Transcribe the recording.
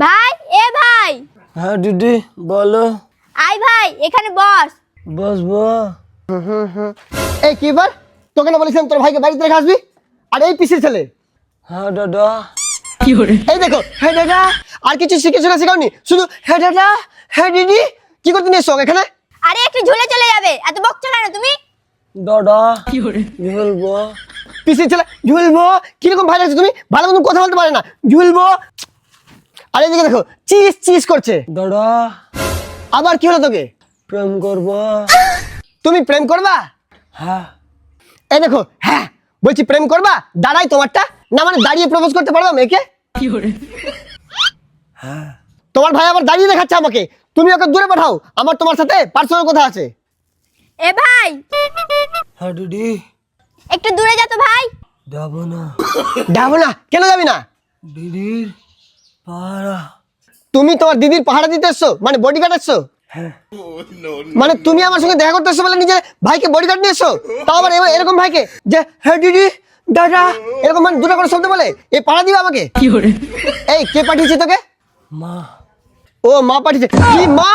ভাই ভাই। হ্যাঁ দিদি বলো। আয় ভাই এখানে বস। বসবো। এই কি ব্যাপার? তোকে না বলেছিলাম তোর ভাইকে বাড়িতে রেখে আসবি? আর এই পিসির ছেলে। হ্যাঁ দাদা। এই দেখো, হ্যাঁ দাদা। আর কিছু শিখেছো না শেখাওনি? শুধু হ্যাঁ দাদা, হ্যাঁ দিদি। কি করতে নিয়ে এসছো এখানে? আরে একটু ঝুলে চলে যাবে, এত বকছো কেন তুমি? দাদা কি বলবো? পিসির ছেলে ঝুলবো? কিরকম ভাই লাগছে তুমি? ভালো মতন কথা বলতে পারে না, ঝুলবো। আর এদিকে দেখো, চিস চিস করছে। দাদা আবার কি হলো তোকে? প্রেম করবো। তুমি প্রেম করবা? হ্যাঁ। এই দেখো, হ্যাঁ বলছি প্রেম করবা। দাঁড়াই তোমারটা না, মানে দাঁড়িয়ে প্রপোজ করতে পারবা মেয়েকে? হ্যাঁ। তোমার ভাই আবার দাঁড়িয়ে দেখাচ্ছে আমাকে। তুমি ওকে দূরে পাঠাও, আমার তোমার সাথে পার্সোনাল কথা আছে। এ ভাই হ্যাঁ দিদি। একটু দূরে যা তো ভাই। যাবো না। যাবো না? কেন যাবি না? দিদির পাড়া। তুমি তোমার দিদির পাহাড়া দিতে এসছো, মানে বডিগার্ড এসছো? হ্যাঁ। মানে তুমি আমার সঙ্গে দেখা করতে এসছো বলে নিজের ভাইকে বডিগার্ড নিয়ে এসছো? তাও আবার এরকম ভাইকে যে হ্যাঁ দিদি দাদা এরকম মানে দুটো করে শব্দ বলে এ পাড়া দিবে আমাকে? এই কে পাঠিয়েছে তোকে? মা। ও মা পাঠিয়েছে? কি মা?